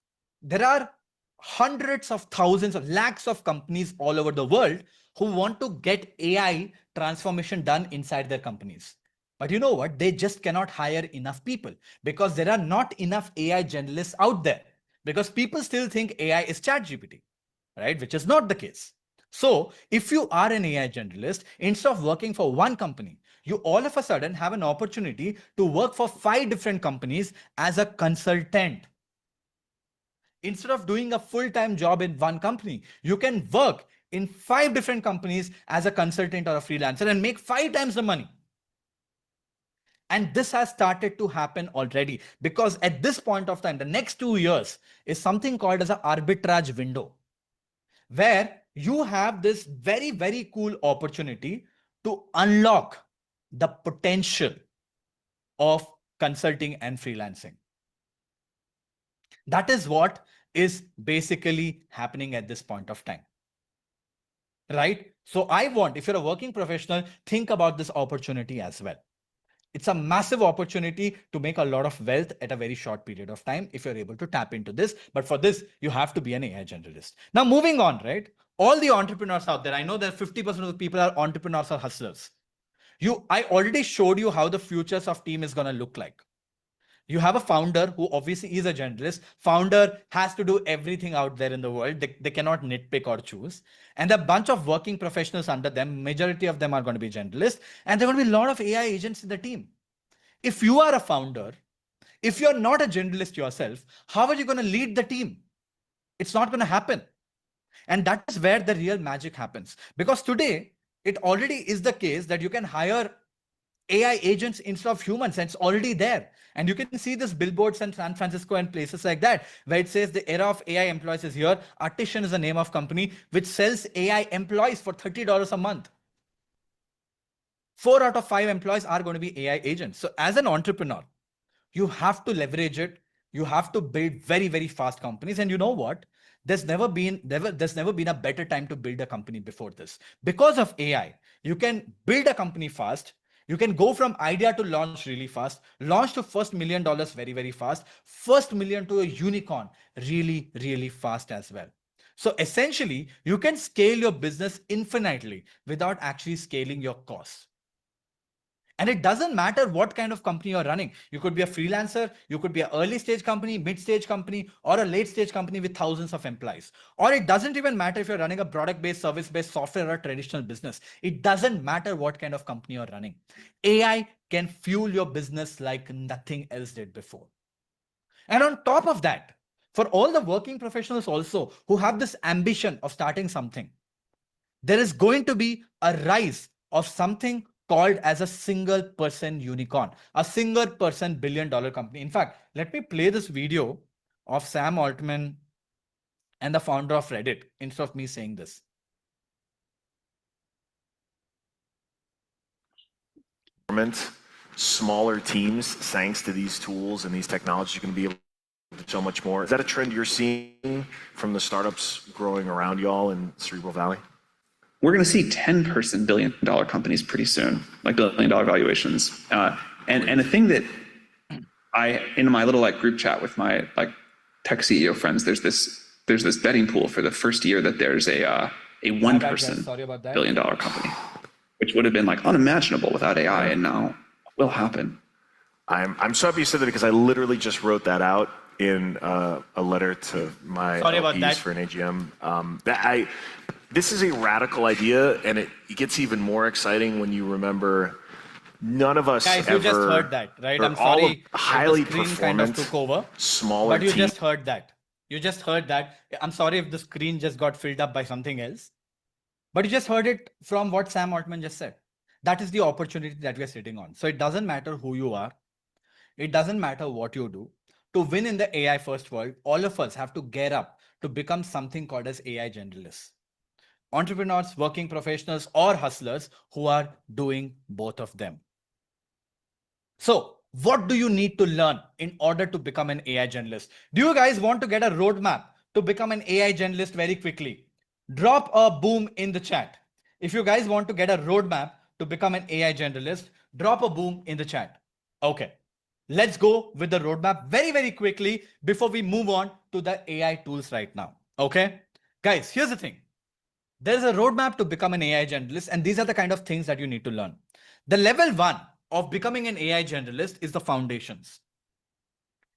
there are hundreds of thousands of lakhs of companies all over the world who want to get AI transformation done inside their companies. But you know what? They just cannot hire enough people because there are not enough AI journalists out there, because people still think AI is ChatGPT, right? Which is not the case. So if you are an AI generalist, instead of working for one company, you all of a sudden have an opportunity to work for 5 different companies as a consultant. Instead of doing a full-time job in one company, you can work in 5 different companies as a consultant or a freelancer and make 5 times the money. And this has started to happen already, because at this point of time, the next 2 years is something called as an arbitrage window, where you have this very, very cool opportunity to unlock the potential of consulting and freelancing. That is what is basically happening at this point of time, right? So I want, if you're a working professional, think about this opportunity as well. It's a massive opportunity to make a lot of wealth at a very short period of time if you're able to tap into this. But for this, you have to be an AI generalist. Now, moving on, right? All the entrepreneurs out there, I know that 50% of the people are entrepreneurs or hustlers. I already showed you how the futures of team is going to look like. You have a founder who obviously is a generalist. Founder has to do everything out there in the world. They cannot nitpick or choose. And a bunch of working professionals under them, majority of them are going to be generalists. And there are going to be a lot of AI agents in the team. If you are a founder, if you're not a generalist yourself, how are you going to lead the team? It's not going to happen. And that is where the real magic happens. Because today, it already is the case that you can hire AI agents instead of humans, and it's already there. And you can see this billboards in San Francisco and places like that, where it says the era of AI employees is here. Artisan is the name of company which sells AI employees for $30 a month. 4 out of 5 employees are going to be AI agents. So as an entrepreneur, you have to leverage it. You have to build very, very fast companies. And you know what? There's never been a better time to build a company before this. Because of AI, you can build a company fast. You can go from idea to launch really fast, launch to first $1 million very, very fast, first million to a unicorn really, really fast as well. So essentially, you can scale your business infinitely without actually scaling your costs. And it doesn't matter what kind of company you're running. You could be a freelancer, you could be an early stage company, mid stage company, or a late stage company with thousands of employees. Or it doesn't even matter if you're running a product based, service based software or a traditional business. It doesn't matter what kind of company you're running. AI can fuel your business like nothing else did before. And on top of that, for all the working professionals also who have this ambition of starting something, there is going to be a rise of something called as a single person unicorn, a single person $1 billion company. In fact, let me play this video of Sam Altman and the founder of Reddit instead of me saying this. Smaller teams, thanks to these tools and these technologies, you can be able to do so much more. Is that a trend you're seeing from the startups growing around y'all in Cerebral Valley? We're going to see 10-person $1 billion companies pretty soon, like $1 billion valuations. And a thing that in my little group chat with my tech CEO friends, there's this betting pool for the first year that there's a one-person $1 billion company, which would have been unimaginable without AI, and now will happen. I'm so happy you said that, because I literally just wrote that out in a letter to my LPs for an AGM. This is a radical idea, and it gets even more exciting when you remember none of us Guys, ever. you just heard that, right? I'm sorry, highly the screen performant, kind of took over, smaller but you teams. just heard that. You just heard that. I'm sorry if the screen just got filled up by something else, but you just heard it from what Sam Altman just said. That is the opportunity that we are sitting on. So it doesn't matter who you are. It doesn't matter what you do. To win in the AI first world, all of us have to gear up to become something called as AI generalists. Entrepreneurs, working professionals, or hustlers who are doing both of them. So what do you need to learn in order to become an AI generalist? Do you guys want to get a roadmap to become an AI generalist very quickly? Drop a boom in the chat. If you guys want to get a roadmap to become an AI generalist, drop a boom in the chat. Okay, let's go with the roadmap very, very quickly before we move on to the AI tools right now. Okay, guys, here's the thing. There's a roadmap to become an AI generalist, and these are the kind of things that you need to learn. The level 1 of becoming an AI generalist is the foundations,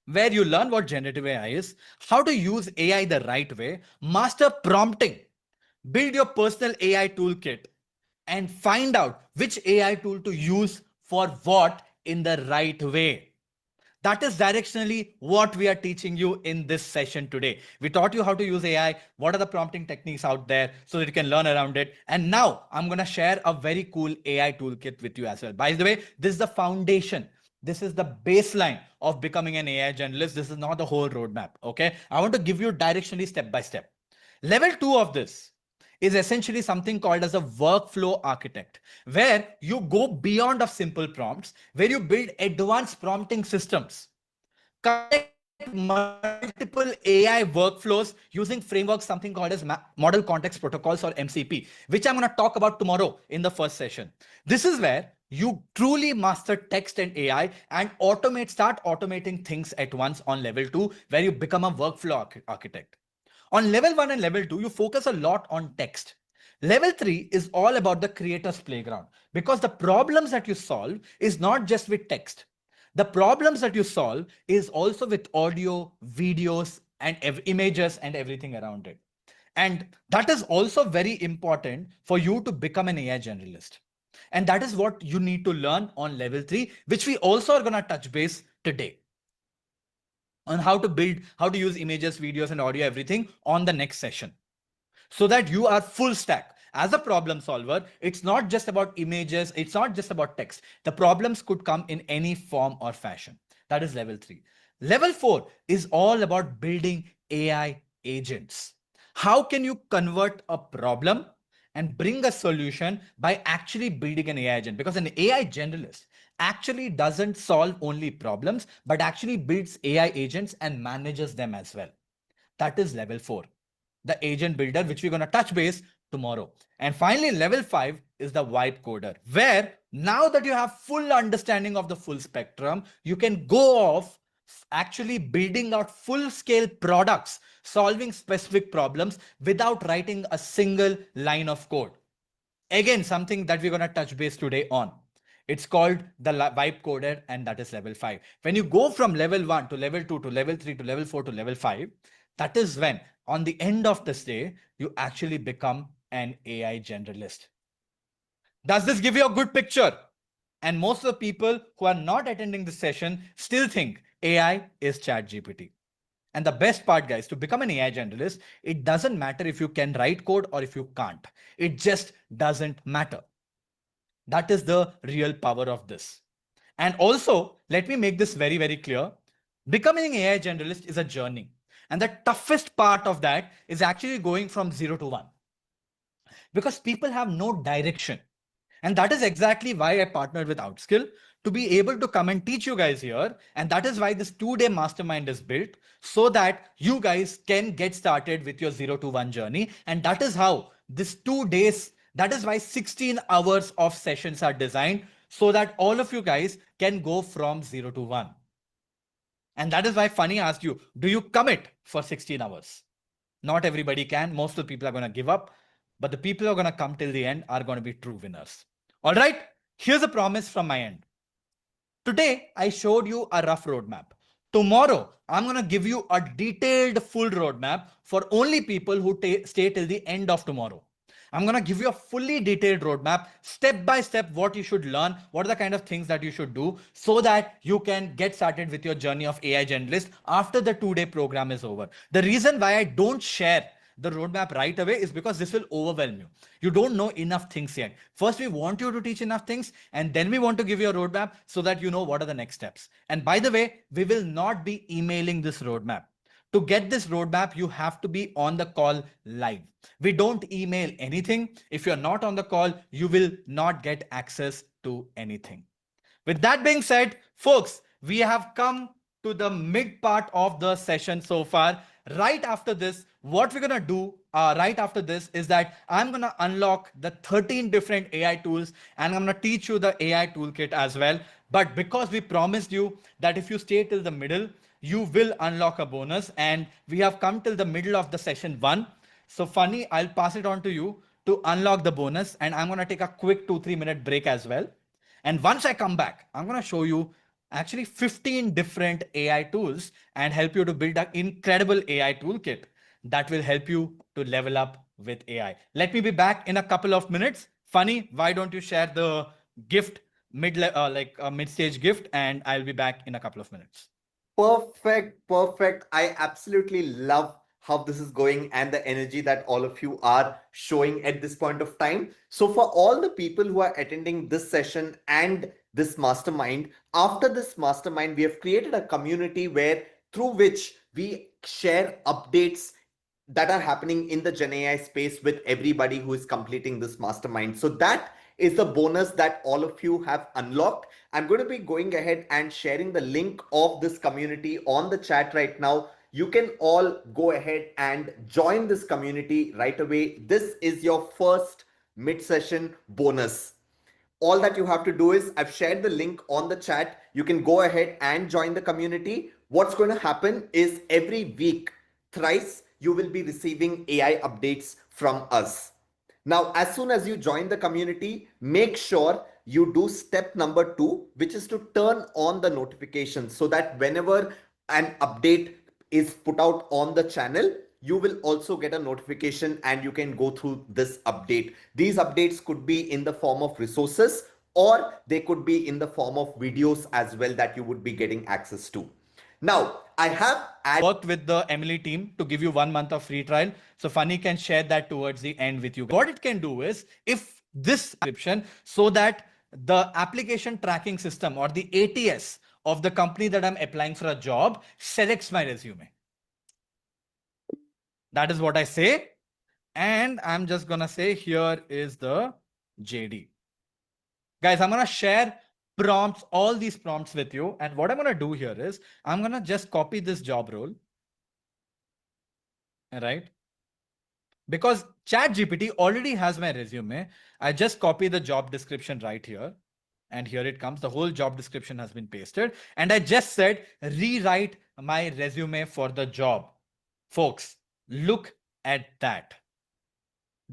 where you learn what generative AI is, how to use AI the right way, master prompting, build your personal AI toolkit, and find out which AI tool to use for what in the right way. That is directionally what we are teaching you in this session today. We taught you how to use AI, what are the prompting techniques out there so that you can learn around it. And now I'm going to share a very cool AI toolkit with you as well. By the way, this is the foundation. This is the baseline of becoming an AI generalist. This is not the whole roadmap. Okay. I want to give you directionally step by step. Level 2 of this is essentially something called as a workflow architect, where you go beyond of simple prompts, where you build advanced prompting systems, connect multiple AI workflows using frameworks, something called as Model Context Protocols or MCP, which I'm going to talk about tomorrow in the first session. This is where you truly master text and AI and start automating things at once on level 2, where you become a workflow architect. On level 1 and level 2, you focus a lot on text. Level 3 is all about the creator's playground, because the problems that you solve is not just with text. The problems that you solve is also with audio, videos, and images and everything around it. And that is also very important for you to become an AI generalist. And that is what you need to learn on level 3, which we also are going to touch base today on how to build, how to use images, videos, and audio, everything on the next session, so that you are full stack. As a problem solver, it's not just about images, it's not just about text. The problems could come in any form or fashion. That is level 3. Level 4 is all about building AI agents. How can you convert a problem and bring a solution by actually building an AI agent, because an AI generalist actually doesn't solve only problems, but actually builds AI agents and manages them as well. That is level 4, the agent builder, which we're going to touch base tomorrow. And finally, level 5 is the vibe coder, where now that you have full understanding of the full spectrum, you can go off actually building out full scale products, solving specific problems without writing a single line of code. Again, something that we're going to touch base today on. It's called the vibe coder, and that is level 5. When you go from level 1 to level 2 to level 3 to level 4 to level 5, that is when on the end of this day, you actually become an AI generalist. Does this give you a good picture? And most of the people who are not attending this session still think AI is ChatGPT. And the best part, guys, to become an AI generalist, it doesn't matter if you can write code or if you can't. It just doesn't matter. That is the real power of this. And also, let me make this very, very clear. Becoming an AI generalist is a journey. And the toughest part of that is actually going from 0 to 1. Because people have no direction. And that is exactly why I partnered with Outskill, to be able to come and teach you guys here. And that is why this 2-day mastermind is built, so that you guys can get started with your 0 to 1 journey. And that is how this 2 days, that is why 16 hours of sessions are designed, so that all of you guys can go from 0 to 1. And that is why Funny asked you, do you commit for 16 hours? Not everybody can. Most of the people are going to give up, but the people who are going to come till the end are going to be true winners. All right, here's a promise from my end. Today, I showed you a rough roadmap. Tomorrow, I'm going to give you a detailed full roadmap for only people who stay till the end of tomorrow. I'm going to give you a fully detailed roadmap, step by step, what you should learn, what are the kind of things that you should do, so that you can get started with your journey of AI generalist after the 2-day program is over. The reason why I don't share the roadmap right away is because this will overwhelm you. You don't know enough things yet. First, we want you to teach enough things, and then we want to give you a roadmap so that you know what are the next steps. And by the way, we will not be emailing this roadmap. To get this roadmap, you have to be on the call live. We don't email anything. If you're not on the call, you will not get access to anything. With that being said, folks, we have come to the mid part of the session so far. Right after this, what we're going to do right after this is that I'm going to unlock the 13 different AI tools, and I'm going to teach you the AI toolkit as well. But because we promised you that if you stay till the middle, you will unlock a bonus, and we have come till the middle of the session 1. So Funny, I'll pass it on to you to unlock the bonus, and I'm going to take a quick 2-3 minute break as well. And once I come back, I'm going to show you actually 15 different AI tools and help you to build an incredible AI toolkit that will help you to level up with AI. Let me be back in a couple of minutes. Funny, why don't you share the gift, mid-stage gift, and I'll be back in a couple of minutes. Perfect. I absolutely love how this is going and the energy that all of you are showing at this point of time. So for all the people who are attending this session and this mastermind, after this mastermind, we have created a community where through which we share updates that are happening in the Gen AI space with everybody who is completing this mastermind. So that is the bonus that all of you have unlocked. I'm going to be going ahead and sharing the link of this community on the chat right now. You can all go ahead and join this community right away. This is your first mid-session bonus. All that you have to do is, I've shared the link on the chat. You can go ahead and join the community. What's going to happen is every week, thrice, you will be receiving AI updates from us. Now, as soon as you join the community, make sure you do step number 2, which is to turn on the notifications, so that whenever an update is put out on the channel, you will also get a notification and you can go through this update. These updates could be in the form of resources, or they could be in the form of videos as well that you would be getting access to. Now, I have worked with the Emily team to give you 1 month of free trial. So Funny can share that towards the end with you. What it can do is, if this subscription, so that the application tracking system or the ATS of the company that I'm applying for a job selects my resume. That is what I say. And I'm just gonna say, here is the JD. Guys, I'm gonna share prompts, all these prompts with you. And what I'm gonna do here is, I'm gonna just copy this job role, right? Because ChatGPT already has my resume. I just copy the job description right here. And here it comes. The whole job description has been pasted. And I just said, rewrite my resume for the job. Folks, look at that.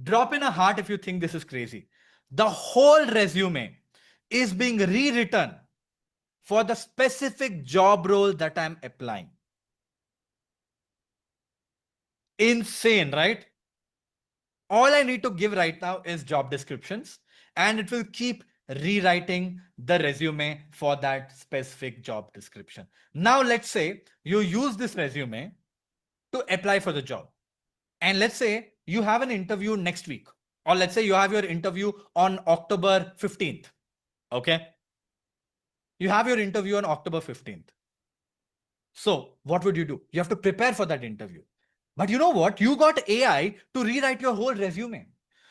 Drop in a heart if you think this is crazy. The whole resume is being rewritten for the specific job role that I'm applying. Insane, right? All I need to give right now is job descriptions, and it will keep rewriting the resume for that specific job description. Now, let's say you use this resume to apply for the job. And let's say you have an interview next week, or let's say you have your interview on October 15th. Okay. You have your interview on October 15th. So what would you do? You have to prepare for that interview. But you know what? You got AI to rewrite your whole resume.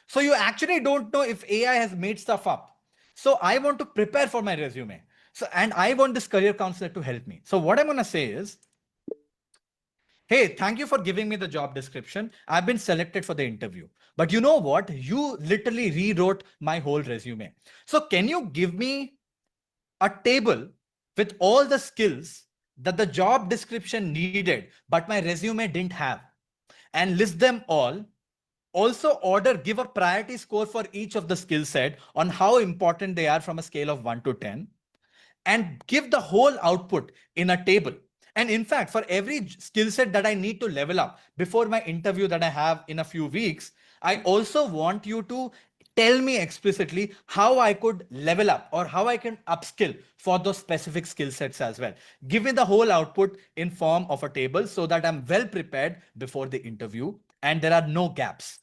So you actually don't know if AI has made stuff up. So I want to prepare for my resume. So, and I want this career counselor to help me. So what I'm going to say is, hey, thank you for giving me the job description. I've been selected for the interview. But you know what? You literally rewrote my whole resume. So can you give me a table with all the skills that the job description needed, but my resume didn't have, and list them all? Also give a priority score for each of the skill set on how important they are from a scale of 1 to 10, and give the whole output in a table. And in fact, for every skill set that I need to level up before my interview that I have in a few weeks, I also want you to tell me explicitly how I could level up or how I can upskill for those specific skill sets as well. Give me the whole output in form of a table so that I'm well prepared before the interview and there are no gaps.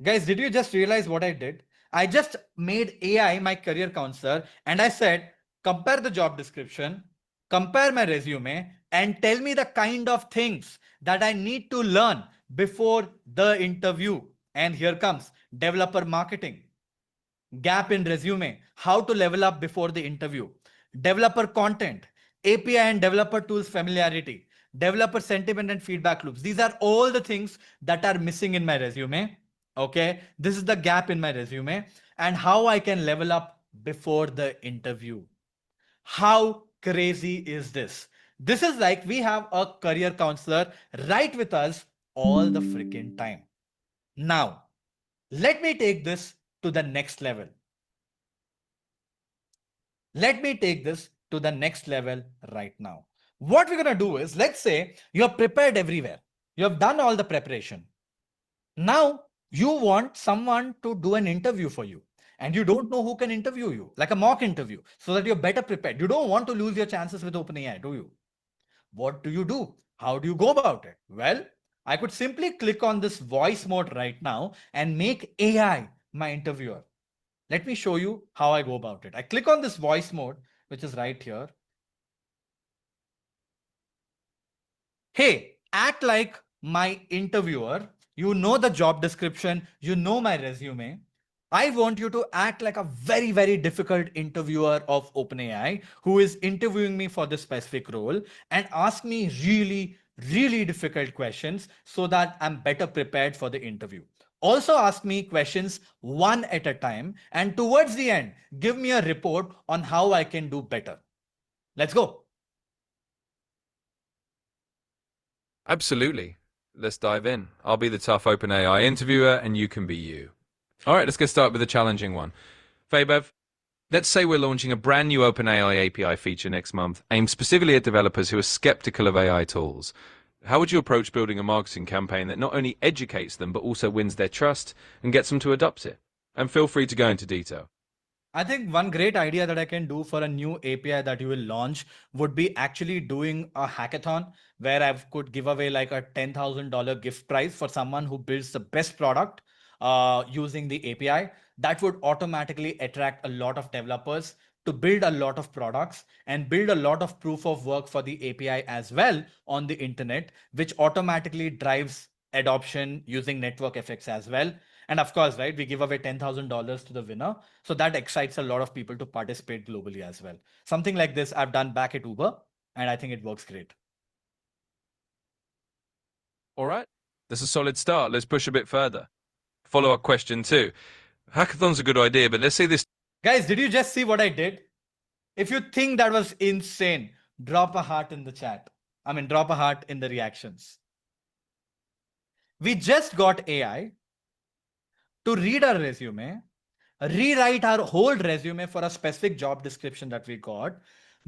Guys, did you just realize what I did? I just made AI my career counselor and I said, compare the job description, compare my resume, and tell me the kind of things that I need to learn before the interview. And here comes developer marketing, gap in resume, how to level up before the interview, developer content, API and developer tools familiarity, developer sentiment and feedback loops. These are all the things that are missing in my resume. Okay, this is the gap in my resume and how I can level up before the interview. How crazy is this? This is like we have a career counselor right with us all the freaking time. Now, let me take this to the next level. Let me take this to the next level right now. What we're going to do is, let's say you're prepared everywhere. You have done all the preparation. Now you want someone to do an interview for you and you don't know who can interview you, like a mock interview, so that you're better prepared. You don't want to lose your chances with OpenAI, do you? What do you do? How do you go about it? Well, I could simply click on this voice mode right now and make AI my interviewer. Let me show you how I go about it. I click on this voice mode, which is right here. Hey, act like my interviewer. You know the job description, you know my resume. I want you to act like a very, very difficult interviewer of OpenAI who is interviewing me for this specific role and ask me really, really difficult questions so that I'm better prepared for the interview. Also ask me questions one at a time, and towards the end, give me a report on how I can do better. Let's go. Absolutely. Let's dive in. I'll be the tough OpenAI interviewer and you can be you. All right, let's get started with a challenging one. Vaibhav, let's say we're launching a brand new OpenAI API feature next month aimed specifically at developers who are skeptical of AI tools. How would you approach building a marketing campaign that not only educates them, but also wins their trust and gets them to adopt it? And feel free to go into detail. I think one great idea that I can do for a new API that you will launch would be actually doing a hackathon where I could give away like a $10,000 gift prize for someone who builds the best product using the API. That would automatically attract a lot of developers to build a lot of products and build a lot of proof of work for the API as well on the internet, which automatically drives adoption using network effects as well. And of course, right, we give away $10,000 to the winner. So that excites a lot of people to participate globally as well. Something like this I've done back at Uber, and I think it works great. All right. That's a solid start. Let's push a bit further. Follow-up question 2. Hackathon's a good idea, but let's say this. Guys, did you just see what I did? If you think that was insane, drop a heart in the chat. I mean, drop a heart in the reactions. We just got AI to read our resume, rewrite our whole resume for a specific job description that we got,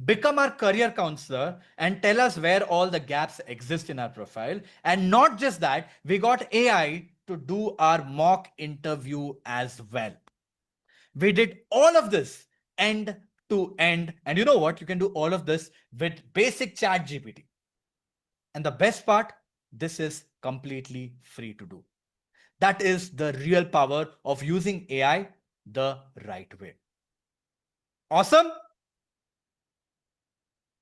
become our career counselor, and tell us where all the gaps exist in our profile. And not just that, we got AI to do our mock interview as well. We did all of this end to end. And you know what? You can do all of this with basic ChatGPT. And the best part, this is completely free to do. That is the real power of using AI the right way. Awesome.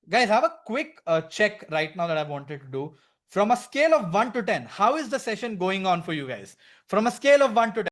Guys, have a quick check right now that I wanted to do. From a scale of 1 to 10, how is the session going on for you guys? From a scale of 1 to 10.